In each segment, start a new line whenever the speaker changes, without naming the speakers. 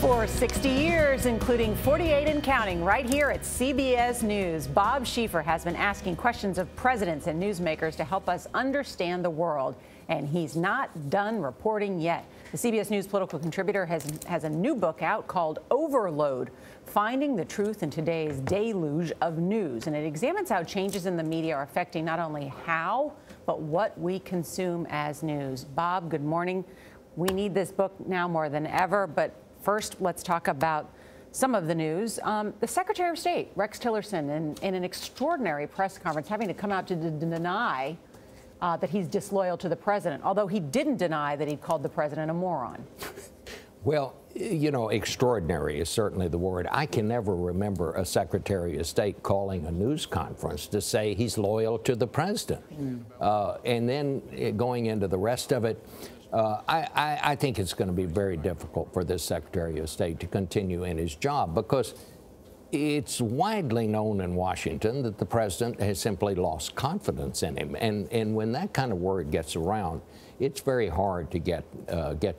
For 60 years, including 48 and counting, right here at CBS News, Bob Schieffer has been asking questions of presidents and newsmakers to help us understand the world. And he's not done reporting yet. The CBS News political contributor has a new book out called Overload, Finding the Truth in Today's Deluge of News. And it examines how changes in the media are affecting not only how, but what we consume as news. Bob, good morning. We need this book now more than ever, but first, let's talk about some of the news. The Secretary of State, Rex Tillerson, in an extraordinary press conference, having to come out to deny that he's disloyal to the president, although he didn't deny that he called the president a moron.
Well, you know, extraordinary is certainly the word. I can never remember a Secretary of State calling a news conference to say he's loyal to the president. And then going into the rest of it, I think it's going to be very difficult for this Secretary of State to continue in his job, because it's widely known in Washington that the president has simply lost confidence in him. And when that kind of word gets around, it's very hard to get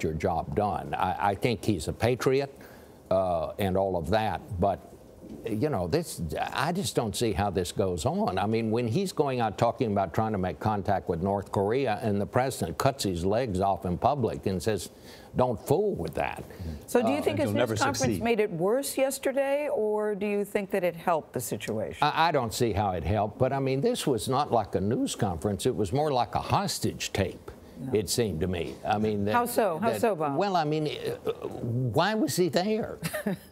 your job done. I think he's a patriot and all of that, but you know, I just don't see how this goes on. I mean, when he's going out talking about trying to make contact with North Korea and the president cuts his legs off in public and says, don't fool with that.
So do you think his news conference made it worse yesterday, or do you think that it helped the situation?
I don't see how it helped, but I mean, this was not like a news conference. It was more like a hostage tape. No. It seemed to me. I mean,
how so? How so, Bob?
Well, I mean, why was he there?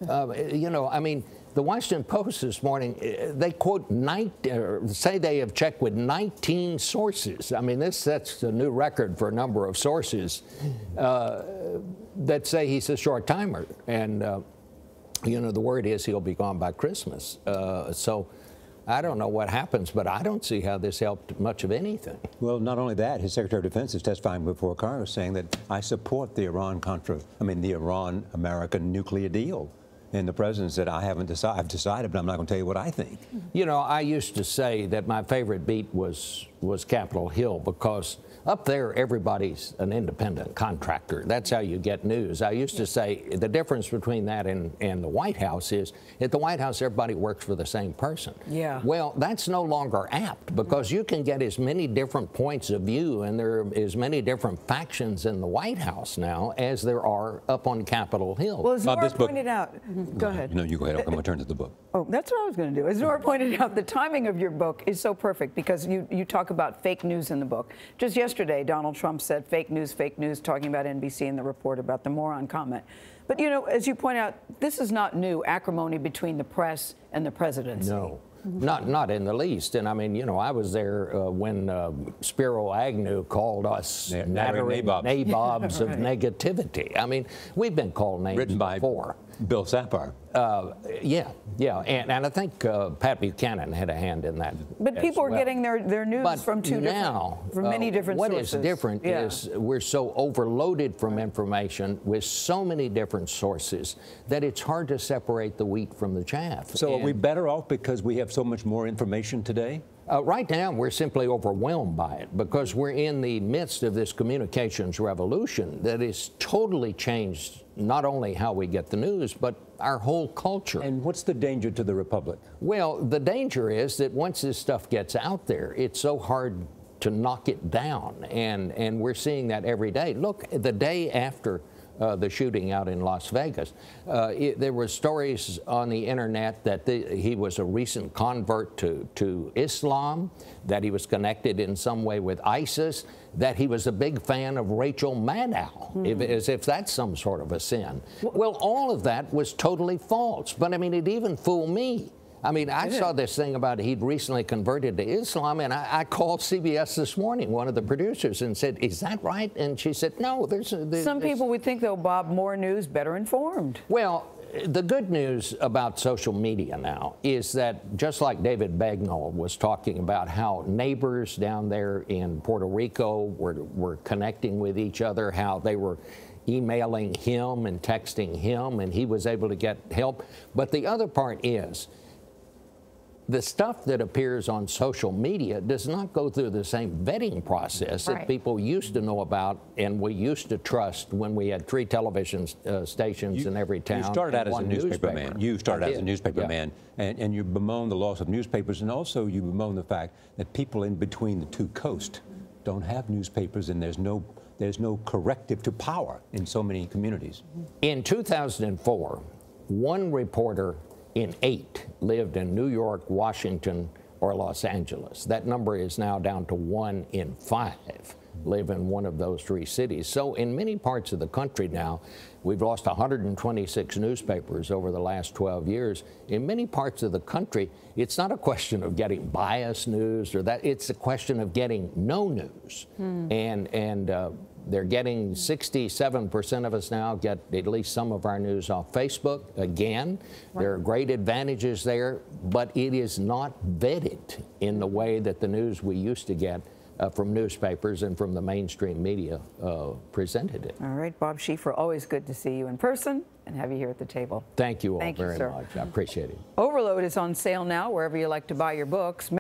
You know, I mean, the Washington Post this morning, they quote say they have checked with 19 sources. I mean, that's a new record for a number of sources that say he's a short timer, and you know, the word is he'll be gone by Christmas. So I don't know what happens, but I don't see how this helped much of anything.
Well, not only that, his Secretary of Defense is testifying before Congress saying that I support the Iran-American nuclear deal. And the president said, I've decided, but I'm not going to tell you what I think.
You know, I used to say that my favorite beat was Capitol Hill, because up there, everybody's an independent contractor. That's how you get news. I used to say the difference between that and the White House is at the White House, everybody works for the same person.
Yeah.
Well, that's no longer apt, because you can get as many different points of view, and there are as many different factions in the White House now as there are up on Capitol Hill.
Well, as Norah pointed out, go ahead.
No, you go ahead. I'm going to turn to the book.
Oh, that's what I was going to do. As Norah pointed out, the timing of your book is so perfect, because you talk about fake news in the book. Just yesterday, Donald Trump said fake news, talking about NBC and the report about the moron comment. But, you know, as you point out, this is not new, acrimony between the press and the presidency.
No. Not in the least. And I mean, you know, I was there when Spiro Agnew called us nattering nabobs of negativity. I mean, we've been called names
written by
before.
Bill Sapar.
Yeah. And I think Pat Buchanan had a hand in that.
But people are getting their news from many different sources.
What is different is we're so overloaded from information with so many different sources that it's hard to separate the wheat from the chaff.
So are we better off because we have so much more information today?
Right now, we're simply overwhelmed by it, because we're in the midst of this communications revolution that has totally changed not only how we get the news, but our whole culture.
And what's the danger to the republic?
Well, the danger is that once this stuff gets out there, it's so hard to knock it down, and we're seeing that every day. Look, the day after the shooting out in Las Vegas, there were stories on the internet that he was a recent convert to Islam, that he was connected in some way with ISIS, that he was a big fan of Rachel Maddow, as if that's some sort of a sin. Well, all of that was totally false. But I mean, it even fooled me. I mean, I saw this thing about he'd recently converted to Islam, and I called CBS This Morning, one of the producers, and said, is that right? And she said, no, there's
some people would think, though, Bob, more news, better informed.
Well, the good news about social media now is that, just like David Bagnall was talking about how neighbors down there in Puerto Rico were connecting with each other, how they were emailing him and texting him, and he was able to get help. But the other part is, the stuff that appears on social media does not go through the same vetting process that people used to know about and we used to trust when we had 3 television stations in every town.
You started out as a newspaper man. You started out as a newspaper
Yeah.
man, and you bemoan the loss of newspapers, and also you bemoan the fact that people in between the 2 coasts don't have newspapers, and there's no corrective to power in so many communities.
In 2004, 1 reporter in 8 lived in New York, Washington, or Los Angeles. That number is now down to 1 in 5 live in one of those 3 cities. So in many parts of the country now, we've lost 126 newspapers over the last 12 years. In many parts of the country, it's not a question of getting biased news or that, it's a question of getting no news. And they're getting 67% of us now get at least some of our news off Facebook. Again, there are great advantages there, but it is not vetted in the way that the news we used to get from newspapers and from the mainstream media presented it.
All right, Bob Schieffer, always good to see you in person and have you here at the table.
Thank you all
Thank you,
very
sir.
much. I appreciate it.
Overload is on sale now wherever you like to buy your books.